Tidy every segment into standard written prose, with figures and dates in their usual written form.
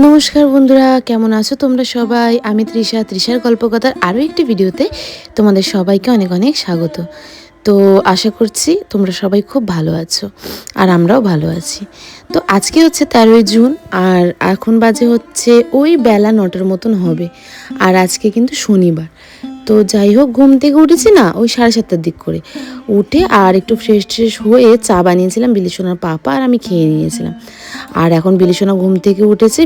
নমস্কার বন্ধুরা, কেমন আছো তোমরা সবাই? আমি তৃষার গল্পকথার আরও একটি ভিডিওতে তোমাদের সবাইকে অনেক অনেক স্বাগত। তো আশা করছি তোমরা সবাই খুব ভালো আছো আর আমরাও ভালো আছি। তো আজকে হচ্ছে 13ই জুন আর এখন বাজে হচ্ছে ওই বেলা 9টার মতন হবে। আর আজকে কিন্তু শনিবার। তো যাই হোক, ঘুম থেকে উঠেছি না ওই 7:30টার দিক করে, উঠে আর একটু ফ্রেশ হয়ে চা বানিয়েছিলাম বিলিসোনার পাপা আর আমি খেয়ে নিয়েছিলাম। আর এখন বিলিসোনা ঘুম থেকে উঠেছে,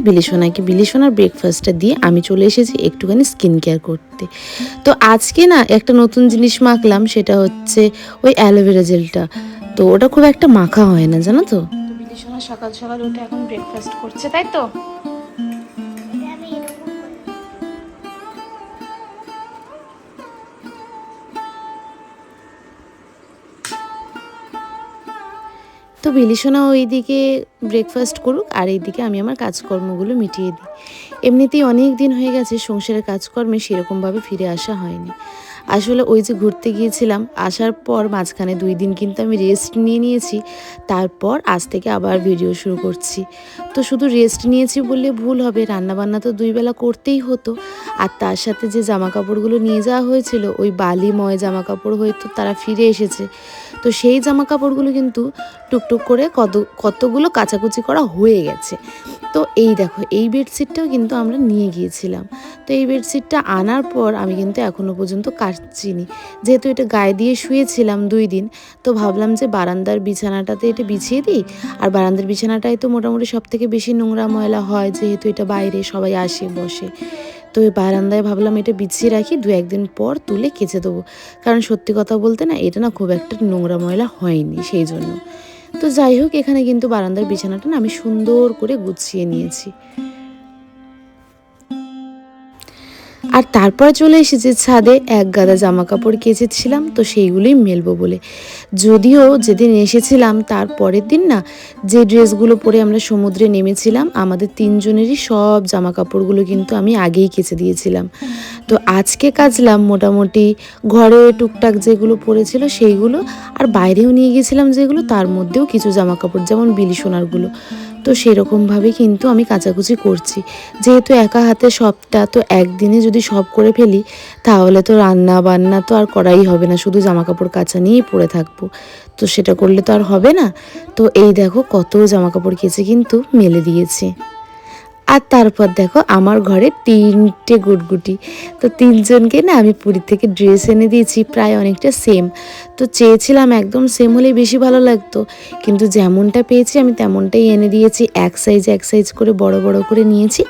বিলিসোনার ব্রেকফাস্টটা দিয়ে আমি চলে এসেছি একটুখানি স্কিন কেয়ার করতে। তো আজকে না একটা নতুন জিনিস মাখলাম, সেটা হচ্ছে ওই অ্যালোভেরা জেলটা। তো ওটা খুব একটা মাখা হয় না, জানো তো। বিলিসোনা সকাল সকাল উঠে এখন ব্রেকফাস্ট করছে, তাই তো? তো বিলিসোনা ওইদিকে ব্রেকফাস্ট করুক আর এইদিকে আমি আমার কাজকর্মগুলো মিটিয়ে দিই। এমনিতেই অনেক দিন হয়ে গেছে সংসারের কাজকর্মে সেরকমভাবে ফিরে আসা হয়নি। আসলে ওই যে ঘুরতে গিয়েছিলাম, আসার পর মাঝখানে 2 দিন কিন্তু আমি রেস্ট নিয়েছি। তারপর আজ থেকে আবার ভিডিও শুরু করছি। তো শুধু রেস্ট নিয়েছি বললে ভুল হবে, রান্নাবান্না তো 2 বেলা করতেই হতো। আর তার সাথে যে জামা কাপড়গুলো নিয়ে যাওয়া হয়েছিল, ওই বালিময় জামা কাপড় হয়তো তারা ফিরে এসেছে। তো সেই জামা কাপড়গুলো কিন্তু টুকটুক করে কতগুলো কাচাকুচি করা হয়ে গেছে। তো এই দেখো, এই বেডশিটটাও কিন্তু আমরা নিয়ে গিয়েছিলাম। তো এই বেডশিটটা আনার পর আমি কিন্তু এখনও পর্যন্ত কাচিনি, যেহেতু এটা গায়ে দিয়ে শুয়েছিলাম 2 দিন। তো ভাবলাম যে বারান্দার বিছানাটাতে এটা বিছিয়ে দিই। আর বারান্দার বিছানাটাই তো মোটামুটি সব থেকে বেশি নোংরা ময়লা হয়, যেহেতু এটা বাইরে সবাই আসে বসে। তো ওই বারান্দায় ভাবলাম এটা বিছিয়ে রাখি, 2-1 দিন পর তুলে কেচে দেবো। কারণ সত্যি কথা বলতে না, এটা না খুব একটা নোংরা ময়লা হয়নি সেই জন্য। তো যাই হোক, এখানে কিন্তু বারান্দার বিছানাটা না আমি সুন্দর করে গুছিয়ে নিয়েছি। আর তারপর চলে এসেছি ছাদে, এক গাদা জামা কাপড় কেচেছিলাম, তো সেইগুলোই মেলবো বলে। যদিও যেদিন এসেছিলাম তার পরের দিন না, যে ড্রেসগুলো পরে আমরা সমুদ্রে নেমেছিলাম, আমাদের 3জনেরই সব জামা কাপড়গুলো কিন্তু আমি আগেই কেচে দিয়েছিলাম। তো আজকে কাচলাম মোটামুটি ঘরে টুকটাক যেগুলো পরেছিল সেইগুলো, আর বাইরেও নিয়ে গেছিলাম যেগুলো, তার মধ্যেও কিছু জামা কাপড় যেমন বিলিসোনারগুলো। তো সেরকমভাবে কিন্তু আমি কাচাকুচি করছি, যেহেতু একা হাতে সবটা, তো একদিনে যদি সব করে ফেলি তাহলে তো রান্না বান্না তো আর করাই হবে না, শুধু জামা কাপড় কাচা নিয়েই পড়ে থাকবো। তো সেটা করলে তো আর হবে না। তো এই দেখো, কত জামা কাপড় কেচে কিন্তু মেলে দিয়েছি। আর তারপর দেখো, আমার ঘরে 3টে গুটগুটি। তো 3জনকে না আমি পুরী থেকে ড্রেস এনে দিয়েছি, প্রায় অনেকটা সেম। তো চেয়েছিলাম একদম সেম হলেই বেশি ভালো লাগতো, কিন্তু যেমনটা পেয়েছি আমি তেমনটাই এনে দিয়েছি। এক সাইজ করে বড় বড় করে নিয়েছি,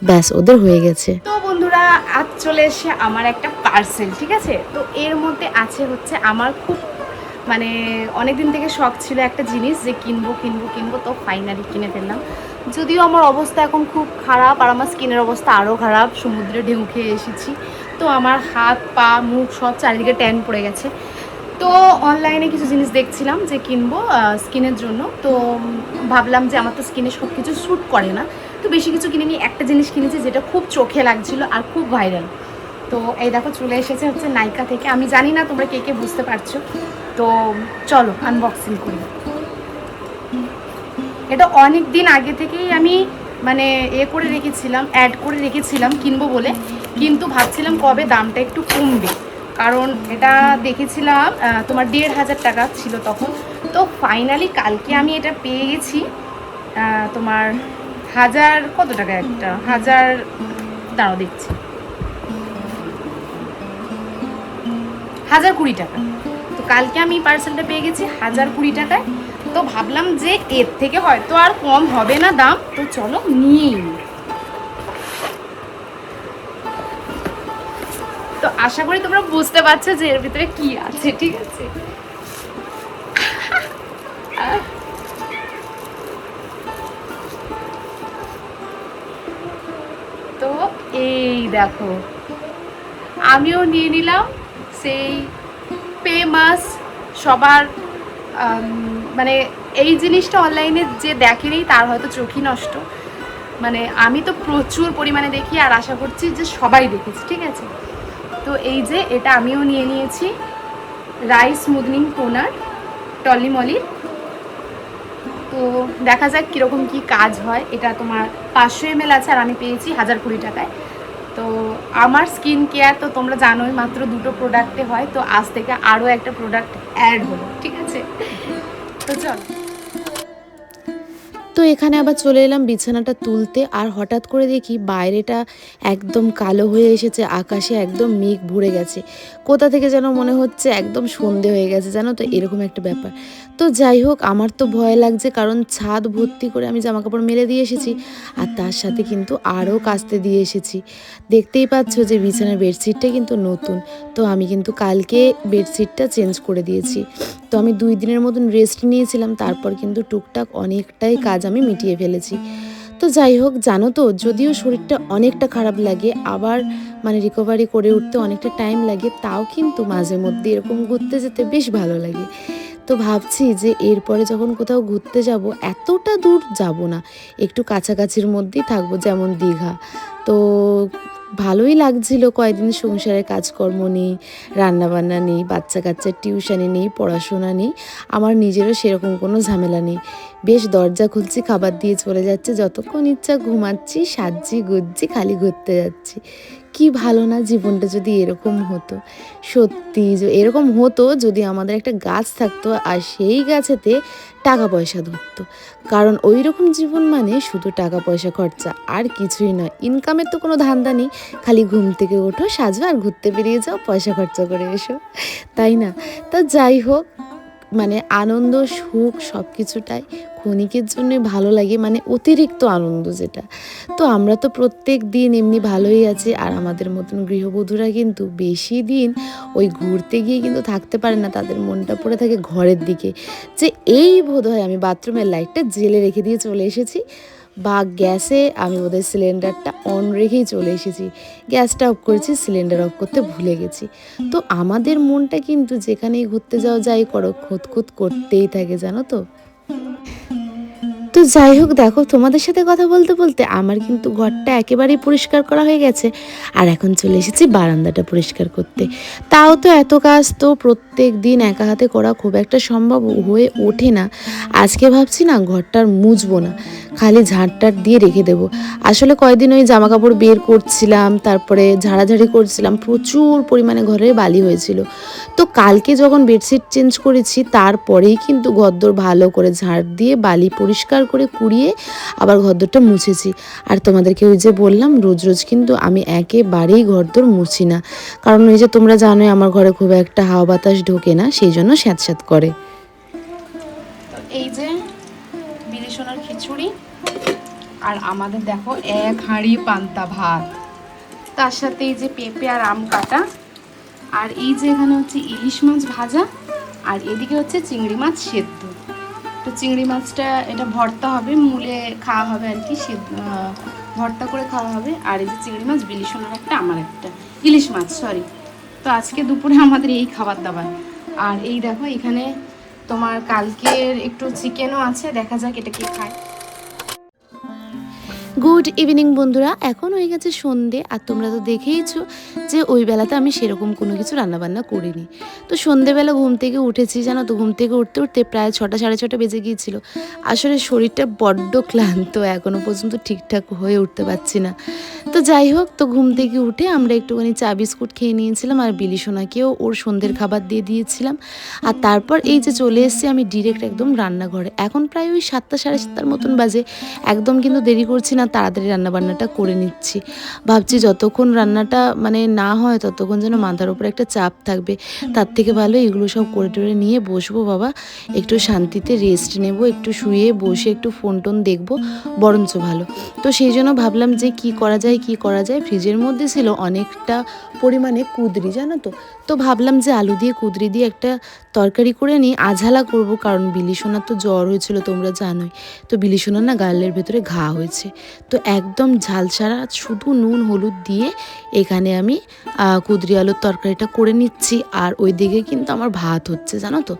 ব্যাস ওদের হয়ে গেছে। তো বন্ধুরা, আজ চলে এসে আমার একটা পার্সেল, ঠিক আছে? তো এর মধ্যে আছে হচ্ছে আমার খুব মানে অনেকদিন থেকে শখ ছিল একটা জিনিস যে কিনবো, তো ফাইনালি কিনে ফেললাম। যদিও আমার অবস্থা এখন খুব খারাপ আর আমার স্কিনের অবস্থা আরও খারাপ, সমুদ্রে ঢেউ খেয়ে এসেছি। তো আমার হাত পা মুখ সব চারিদিকে ট্যান পড়ে গেছে। তো অনলাইনে কিছু জিনিস দেখছিলাম যে কিনবো স্কিনের জন্য। তো ভাবলাম যে আমার তো স্কিনে সব কিছু শ্যুট করে না, তো বেশি কিছু কিনিনি, একটা জিনিস কিনেছি যেটা খুব চোখে লাগছিল আর খুব ভাইরাল। তো এই দেখো, চলে এসেছে হচ্ছে নাইকা থেকে। আমি জানি না তোমরা কে কে বুঝতে পারছো। তো চলো আনবক্সিং করি। এটা অনেক দিন আগে থেকেই আমি মানে করে রেখেছিলাম, অ্যাড করে রেখেছিলাম কিনবো বলে, কিন্তু ভাবছিলাম কবে দামটা একটু কমবে। কারণ এটা দেখেছিলাম তোমার 1,500 টাকা ছিল তখন। তো ফাইনালি কালকে আমি এটা পেয়ে গেছি তোমার কত টাকা, একটা হাজার, দাঁড়াও দেখছি, 1,020 টাকা। তো কালকে আমি পার্সেলটা পেয়ে গেছি 1,020 টাকায়। তো ভাবলাম যে এর থেকে হয়তো আর কম হবে না দাম, তো চলো নিয়েই নিই। তো আশা করি তোমরা বুঝতে পারছো যে এর ভিতরে কি আছে, ঠিক আছে? তো এই দেখো, আমিও নিয়ে নিলাম সেই ফেমাস সবার মানে এই জিনিসটা অনলাইনে যে দেখেনি তার হয়তো চোখই নষ্ট। মানে আমি তো প্রচুর পরিমাণে দেখি আর আশা করছি যে সবাই দেখেছি, ঠিক আছে? তো এই যে এটা আমিও নিয়ে নিয়েছি, রাইস স্মুথনিং টোনার টলিমলির। তো তো দেখা যাক কীরকম কি কাজ হয়। এটা তোমার 500 ml আছে আর আমি পেয়েছি 1020 টাকায়। তো আমার স্কিন কেয়ার তো তোমরা জানোই মাত্র 2টো প্রোডাক্টে হয়, তো আজ থেকে আরও একটা প্রোডাক্ট অ্যাড হলো, ঠিক আছে? তো চল। তো এখানে আবার চলে এলাম বিছানাটা তুলতে, আর হঠাৎ করে দেখি বাইরেটা একদম কালো হয়ে এসেছে, আকাশে একদম মেঘ ভরে গেছে। কোথা থেকে যেন মনে হচ্ছে একদম সন্ধে হয়ে গেছে, জানো তো, এরকম একটা ব্যাপার। তো যাই হোক, আমার তো ভয় লাগছে, কারণ ছাদ ভর্তি করে আমি জামাকাপড় মেলে দিয়ে এসেছি, আর তার সাথে কিন্তু আরও কাচতে দিয়ে এসেছি। দেখতেই পাচ্ছ যে বিছানার বেডশিটটা কিন্তু নতুন, তো আমি কিন্তু কালকে বেডশিটটা চেঞ্জ করে দিয়েছি। তো আমি 2 দিনের মতন রেস্ট নিয়েছিলাম, তারপর কিন্তু টুকটাক অনেকটাই কাজ আমি মিটিয়ে ফেলেছি। তো যাই হোক, জানো তো, যদিও শরীরটা অনেকটা খারাপ লাগে, আবার মানে রিকভারি করে উঠতে অনেকটা টাইম লাগে, তাও কিন্তু মাঝে মধ্যে এরকম ঘুরতে যেতে বেশ ভালো লাগে। তো ভাবছি যে এরপরে যখন কোথাও ঘুরতে যাব, এতটা দূর যাব না, একটু কাছাকাছির মধ্যেই থাকবো, যেমন দীঘা। তো ভালোই লাগছিল, কয়েকদিন সংসারের কাজকর্ম নেই, রান্নাবান্না নেই, বাচ্চা কাচ্চার টিউশনি নেই, পড়াশোনা নেই, আমার নিজেরও সেরকম কোনো ঝামেলা নেই। বেশ দরজা খুলছি, খাবার দিয়ে চলে যাচ্ছে, যতক্ষণ ইচ্ছা ঘুমাচ্ছি, সাজছি গুজছি, খালি ঘুরতে যাচ্ছি। কি ভালো না জীবনটা যদি এরকম হতো। সত্যি যে এরকম হতো যদি আমাদের একটা গাছ থাকতো, আর সেই গাছেতে টাকা পয়সা ধরতো। কারণ ওই রকম জীবন মানে শুধু টাকা পয়সা খরচা, আর কিছুই নয়। ইনকামের তো কোনো ধান্দা নেই, খালি ঘুম থেকে ওঠো, সাজো, আর ঘুরতে বেরিয়ে যাও, পয়সা খরচা করে এসো, তাই না? তা যাই হোক, মানে আনন্দ সুখ সব কিছুটাই ক্ষণিকের জন্য ভালো লাগে, মানে অতিরিক্ত আনন্দ যেটা। তো আমরা তো প্রত্যেক দিন এমনি ভালোই আছি, আর আমাদের মতন গৃহবধূরা কিন্তু বেশি দিন ওই ঘুরতে গিয়ে কিন্তু থাকতে পারে না, তাদের মনটা পড়ে থাকে ঘরের দিকে, যে এই বোধহয় আমি বাথরুমের লাইটটা জেলে রেখে দিয়ে চলে এসেছি, বা গ্যাসে আমি বোধহয় সিলিন্ডারটা অন রেখেই চলে এসেছি, গ্যাসটা অফ করেছি, সিলিন্ডার অফ করতে ভুলে গেছি। তো আমাদের মনটা কিন্তু যেখানেই ঘুরতে যাও, যাই করো, খুঁতখুত করতেই থাকে, জানো তো। তো যাই হোক, দেখো, তোমাদের সাথে কথা বলতে বলতে আমার কিন্তু ঘরটা একেবারেই পরিষ্কার করা হয়ে গেছে, আর এখন চলে এসেছি বারান্দাটা পরিষ্কার করতে। তাও তো এত কাজ তো প্রত্যেক দিন একা হাতে করা খুব একটা সম্ভব হয়ে ওঠে না। আজকে ভাবছি না, ঘরটার মুছবো না, খালি ঝাঁটটার দিয়ে রেখে দেবো। আসলে কয়েকদিন ওই জামা কাপড় বের করছিলাম, তারপরে ঝাড়াঝাড়ি করছিলাম, প্রচুর পরিমাণে ঘরে বালি হয়েছিল। তো কালকে যখন বেডশিট চেঞ্জ করেছি, তারপরেই কিন্তু ঘরদোর ভালো করে ঝাড় দিয়ে বালি পরিষ্কার করে কুড়িয়ে আবার ঘরদোরটা মুছেছি। আর তোমাদেরকে ওই যে বললাম, রোজ রোজ কিন্তু আমি একেবারেই ঘরদোর মুছি না, কারণ ওই যে তোমরা জানোই আমার ঘরে খুব একটা হাওয়া বাতাস ঢোকে না, সেই জন্য স্যাঁতস্যাঁত করে। তো এই যে বিলিশোনার খিচুড়ি, আর আমাদের দেখো 1 হাঁড়ি পান্তা ভাত, তার সাথে এই যে পেঁপে আর আম কাটা, আর এই যে এখানে হচ্ছে ইলিশ মাছ ভাজা, আর এদিকে হচ্ছে চিংড়ি মাছ সেদ্ধ। তো চিংড়ি মাছটা এটা ভর্তা হবে, মূলে খাওয়া হবে আর কি, ভর্তা করে খাওয়া হবে। আর এই যে চিংড়ি মাছ বিলিশোনার একটা, আমার একটা, ইলিশ মাছ সরি। তো আজকে দুপুরে আমাদের এই খাবার দাবার। আর এই দেখো এখানে তোমার কালকের একটু চিকেনও আছে, দেখা যাক এটা কে খায়। গুড ইভিনিং বন্ধুরা, এখন হয়ে গেছে সন্ধে, আর তোমরা তো দেখেইছো যে ওই বেলাতে আমি সেরকম কোনো কিছু রান্নাবান্না করিনি। তো সন্ধেবেলা ঘুম থেকে উঠেছি, জানো তো, ঘুম থেকে উঠতে উঠতে প্রায় 6টা সাড়ে 6টা বেজে গিয়েছিল। আসলে শরীরটা বড্ড ক্লান্ত, এখনও পর্যন্ত ঠিকঠাক হয়ে উঠতে পারছি না। তো যাই হোক, তো ঘুম থেকে উঠে আমরা একটুখানি চা বিস্কুট খেয়ে নিয়েছিলাম, আর বিলিশোনাকেও ওর সন্ধ্যের খাবার দিয়ে দিয়েছিলাম। আর তারপর এই যে চলে এসেছি আমি ডিরেক্ট একদম রান্নাঘরে। এখন প্রায় ওই 7টা সাড়ে 7টার মতন বাজে, একদম কিন্তু দেরি করছি না, তাড়াতাড়ি রান্নাবান্নাটা করে নিচ্ছি। ভাবছি যতক্ষণ রান্নাটা মানে না হয় ততক্ষণ যেন মাথার উপরে একটা চাপ থাকবে, তার থেকে ভালো এগুলো সব করে টোরে নিয়ে বসবো বাবা, একটু শান্তিতে রেস্ট নেব, একটু শুয়ে বসে একটু ফোন টোন দেখবো, বরঞ্চ ভালো। তো সেই জন্য ভাবলাম যে কি করা যায়। ফ্রিজের মধ্যে ছিল অনেকটা পরিমাণে কুঁদরি, জানো তো। তো ভাবলাম যে আলু দিয়ে কুঁদরি দিয়ে একটা তরকারি করে নিই, আঝালা করব, কারণ বিলিশোনার তো জ্বর হয়েছিল তোমরা জানোই। তো বিলিশোনার না গালের ভেতরে ঘা হয়েছে, তো একদম ঝাল ছাড়া শুধু নুন হলুদ দিয়ে এখানে আমি কুঁদরি আলুর তরকারিটা করে নিচ্ছি। আর ওই দিকে কিন্তু আমার ভাত হচ্ছে, জানো তো।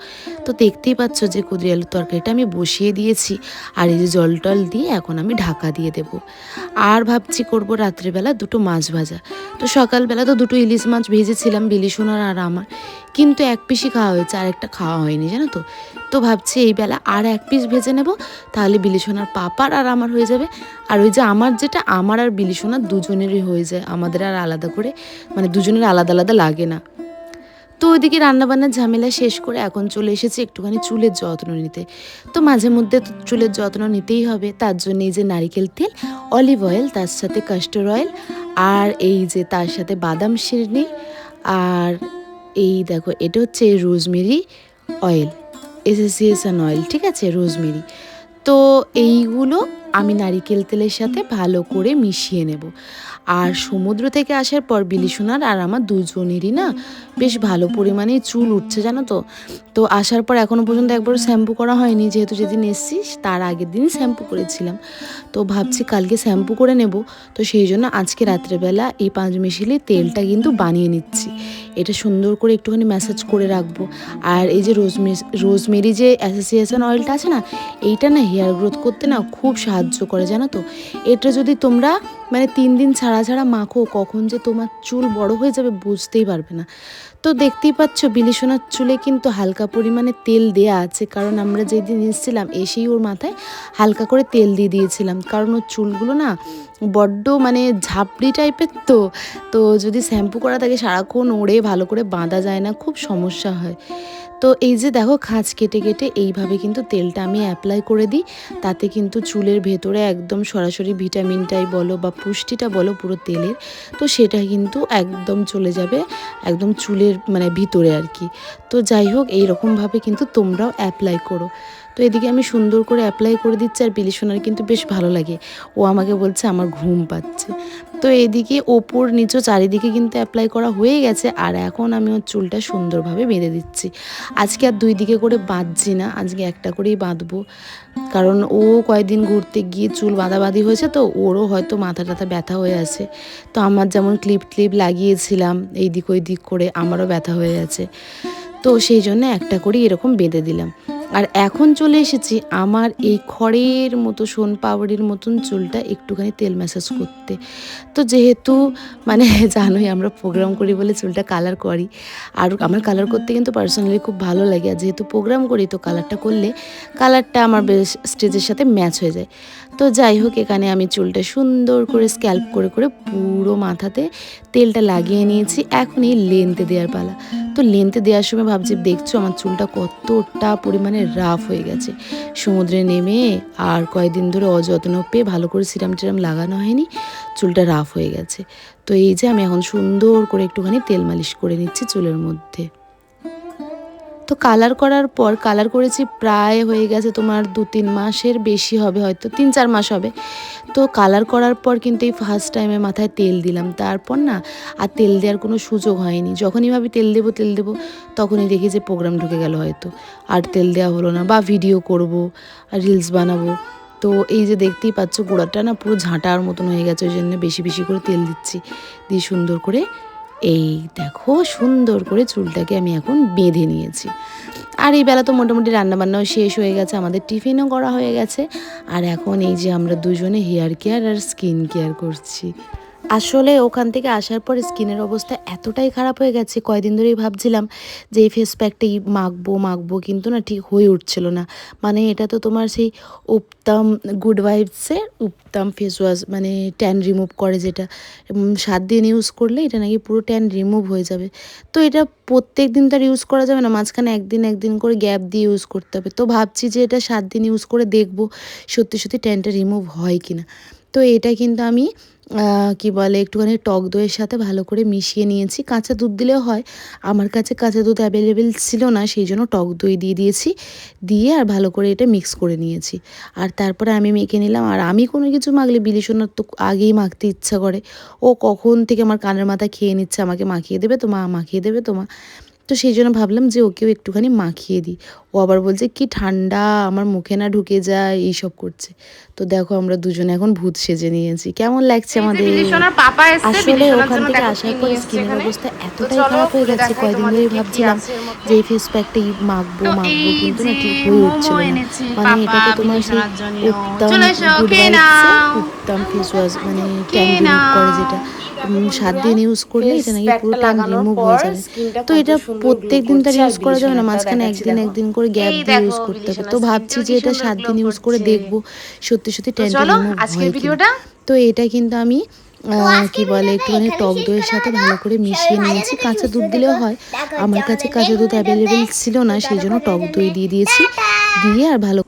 তো দেখতেই পাচ্ছ যে কুঁদরি আলুর তরকারিটা আমি বসিয়ে দিয়েছি, আর এই যে জল টল দিয়ে এখন আমি ঢাকা দিয়ে দেব। আর ভাবছি করব রাত্রিবেলা 2টো মাছ ভাজা। তো সকালবেলা তো 2টো ইলিশ মাছ ভেজেছিলাম বিলিশোনার আর আমার, কিন্তু 1 পিসই খাওয়া হয়েছে, আর একটা খাওয়া হয়নি জানো তো। তো ভাবছি এই বেলা আর এক পিস ভেজে নেব, তাহলে বিলিসোনার পাপার আর আমার হয়ে যাবে। আর ওই যে আমার যেটা, আমার আর বিলিসোনার দুজনেরই হয়ে যায়, আমাদের আর আলাদা করে মানে দুজনের আলাদা আলাদা লাগে না। তো ওইদিকে রান্নাবান্নার ঝামেলা শেষ করে এখন চলে এসেছি একটুখানি চুলের যত্ন নিতে। তো মাঝে মধ্যে তো চুলের যত্ন নিতেই হবে, তার জন্য এই যে নারিকেল তেল, অলিভ অয়েল, তার সাথে কাস্টার অয়েল, আর এই যে তার সাথে বাদাম শিরনি, আর এই দেখো এটা হচ্ছে রোজমেরি অয়েল, এসেসিয়েশন অয়েল, ঠিক আছে, রোজমেরি। তো এইগুলো আমি নারিকেল তেলের সাথে ভালো করে মিশিয়ে নেব। আর সমুদ্র থেকে আসার পর বিলিসোনার আর আমার দুজনেরই না বেশ ভালো পরিমাণে চুল উঠছে জানো তো। তো আসার পর এখনও পর্যন্ত একবারও শ্যাম্পু করা হয়নি, যেহেতু যেদিন এসছিস তার আগের দিনই শ্যাম্পু করেছিলাম। তো ভাবছি কালকে শ্যাম্পু করে নেব। তো সেই জন্য আজকে রাত্রেবেলা এই 5 মিশালি তেলটা কিন্তু বানিয়ে নিচ্ছি। এটা সুন্দর করে একটুখানি ম্যাসাজ করে রাখবো। আর এই যে রোজমেরি যে অ্যাসোসিয়েশন অয়েলটা আছে না, এইটা না হেয়ার গ্রোথ করতে না খুব সাহায্য করে জানো তো। এটা যদি তোমরা মানে 3 দিন ছাড়া ছাড়া মাখো, কখন যে তোমার চুল বড় হয়ে যাবে বুঝতেই পারবে না। তো দেখতেই পাচ্ছ বিলিসোনার চুলে কিন্তু হালকা পরিমাণে তেল দেয়া আছে, কারণ আমরা যেদিন এসেছিলাম এসেই ওর মাথায় হালকা করে তেল দিয়ে দিয়েছিলাম, কারণ ওর চুলগুলো না বড্ড মানে ঝাপড়ি টাইপের। তো তো যদি শ্যাম্পু করা থাকে সারাক্ষণ ওড়ে ভালো করে বাঁধা যায় না, খুব সমস্যা হয়। তো এই যে দেখো খাঁজ কেটে কেটে এইভাবে কিন্তু তেলটা আমি অ্যাপ্লাই করে দিই, তাতে কিন্তু চুলের ভেতরে একদম সরাসরি ভিটামিনটাই বলো বা পুষ্টিটা বলো পুরো তেলের, তো সেটা কিন্তু একদম চলে যাবে একদম চুলের মানে ভিতরে আর কি। তো যাই হোক এইরকমভাবে কিন্তু তোমরাও অ্যাপ্লাই করো। তো এদিকে আমি সুন্দর করে অ্যাপ্লাই করে দিচ্ছি, আর বিলিসোনার কিন্তু বেশ ভালো লাগে, ও আমাকে বলছে আমার ঘুম পাচ্ছে। তো এদিকে ওপর নিচে চারিদিকে কিন্তু অ্যাপ্লাই করা হয়ে গেছে, আর এখন আমি ওর চুলটা সুন্দরভাবে বেঁধে দিচ্ছি। আজকে আর 2 দিকে করে বাঁধছি না, আজকে একটা করেই বাঁধবো, কারণ ও কয়েকদিন ঘুরতে গিয়ে চুল বাঁধাবাঁধি হয়েছে, তো ওরও হয়তো মাথা টাথা ব্যথা হয়ে আছে। তো আমার যেমন ক্লিপ লাগিয়েছিলাম এই দিক ওই দিক করে, আমারও ব্যথা হয়ে আছে। তো সেই জন্য একটা করেই এরকম বেঁধে দিলাম। আর এখন চলে এসেছি আমার এই খড়ের মতো সোন পাউড়ির মতন চুলটা একটুখানি তেল ম্যাসাজ করতে। তো যেহেতু মানে জানোই আমরা প্রোগ্রাম করি বলে চুলটা কালার করি, আর আমার কালার করতে কিন্তু পার্সোনালি খুব ভালো লাগে, আর যেহেতু প্রোগ্রাম করি তো কালারটা করলে কালারটা আমার বেশ স্টেজের সাথে ম্যাচ হয়ে যায়। তো যাই হোক এখানে আমি চুলটা সুন্দর করে স্ক্যাল্প করে করে পুরো মাথাতে তেলটা লাগিয়ে নিয়েছি, এখন এই লেন্থে দেওয়ার পালা। তো লেন্থে দেওয়ার সময় ভাবছি দেখছো আমার চুলটা কতটা পরিমাণে রাফ হয়ে গেছে, সমুদ্রে নেমে আর কয়েকদিন ধরে অযত্ন পেয়ে ভালো করে সিরাম টিরাম লাগানো হয়নি, চুলটা রাফ হয়ে গেছে। তো এই যে আমি এখন সুন্দর করে একটুখানি তেল মালিশ করে নিচ্ছি চুলের মধ্যে। তো কালার করার পর কালার করেছি প্রায় হয়ে গেছে তোমার 2-3 মাসের বেশি হবে, হয়তো 3-4 মাস হবে। তো কালার করার পর কিন্তু এই ফার্স্ট টাইমে মাথায় তেল দিলাম, তারপর না আর তেল দেওয়ার কোনো সুযোগ হয়নি। যখনই ভাবি তেল দেবো তখনই দেখি যে প্রোগ্রাম ঢুকে গেল হয়তো, আর তেল দেওয়া হলো না, বা ভিডিও করব আর রিলস বানাবো। তো এই যে দেখতেই পাচ্ছ গোড়াটা না পুরো ঝাঁটার মতন হয়ে গেছে, ওই জন্য বেশি বেশি করে তেল দিচ্ছি, দিয়ে সুন্দর করে এই দেখো সুন্দর করে চুলটাকে আমি এখন বেঁধে নিয়েছি। আর এই বেলা তো মোটামুটি রান্নাবান্নাও শেষ হয়ে গেছে, আমাদের টিফিনও করা হয়ে গেছে, আর এখন এই যে আমরা দুজনে হেয়ার কেয়ার আর স্কিন কেয়ার করছি। আসলে ওখান থেকে আসার পর স্কিনের অবস্থা এতটাই খারাপ হয়ে গেছে, কয়দিন ধরেই ভাবছিলাম যে এই ফেস প্যাকটাই মাখবো, কিন্তু না ঠিক হয়ে উঠছিল না। মানে এটা তো তোমার সেই উত্তম গুড ভাইবসের উত্তম ফেস ওয়াশ, মানে ট্যান রিমুভ করে, যেটা 7 দিন ইউজ করলে এটা নাকি পুরো ট্যান রিমুভ হয়ে যাবে। তো এটা প্রত্যেক দিন তো আর ইউজ করা যাবে না, মাঝখানে একদিন করে গ্যাপ দিয়ে ইউজ করতে হবে। তো ভাবছি যে এটা 7 দিন ইউজ করে দেখবো সত্যি সত্যি ট্যানটা রিমুভ হয় কিনা। তো এটা কিন্তু আমি কি বলে একটুখানি টক দইয়ের সাথে ভালো করে মিশিয়ে নিয়েছি, কাঁচা দুধ দিলেও হয়, আমার কাছে কাঁচা দুধ অ্যাভেলেবেল ছিল না, সেই জন্য টক দই দিয়ে দিয়েছি, দিয়ে আর ভালো করে এটা মিক্স করে নিয়েছি। আর তারপরে আমি মেখে নিলাম। আর আমি কোনো কিছু মাখলে বিলিসোনার তো আগেই মাখতে ইচ্ছা করে, ও কখন থেকে আমার কানের মাথা খেয়ে নিচ্ছে, আমাকে মাখিয়ে দেবে তো মা, মাখিয়ে দেবে তো মা। তো সেই জন্য ভাবলাম যে ওকেও একটুখানি মাখিয়ে দিই। ও আবার বলছে কি ঠান্ডা, আমার মুখে না ঢুকে যায়, এইসব করছে। তো দেখো আমরা দুজনে এখন ভূত সেজে নিয়েছি, কেমন লাগছে আমাদের। আসলে ওখান থেকে আসার পর স্কিনের অবস্থা এতটাই খারাপ হয়ে গেছে, কয়েকদিন ধরেই ভাবছিলাম যে এই ফেস প্যাকটা মাখবো, কিন্তু না ঠিক হয়ে উঠছিল না। মানে এটা তো তোমার সেই উত্তম গুড ভাইবসের উত্তম ফেস ওয়াশ, মানে ট্যান রিমুভ করে, যেটা 7 দিন ইউজ করলে এটা নাকি পুরো ট্যান রিমুভ হয়ে যাবে। তো এটা প্রত্যেক দিন তার ইউজ করা যাবে না, মাঝখানে একদিন করে গ্যাপ দিয়ে ইউজ করতে হবে। তো ভাবছি যে এটা 7 দিন ইউজ করে দেখবো সত্যি সত্যি ট্যানটা চলো রিমুভ আজকের হয় কিনা। ভিডিওটা তো এটা কিন্তু আমি কি বলে একটুখানি টক দইয়ের সাথে ভালো করে মিশিয়ে নিয়েছি। কাঁচা দুধ দিলেও হয়, আমার কাছে কাঁচা দুধ অ্যাভেলেবেল ছিল না, সেই জন্য টক দই দিয়ে দিয়েছি, দিয়ে আর ভালো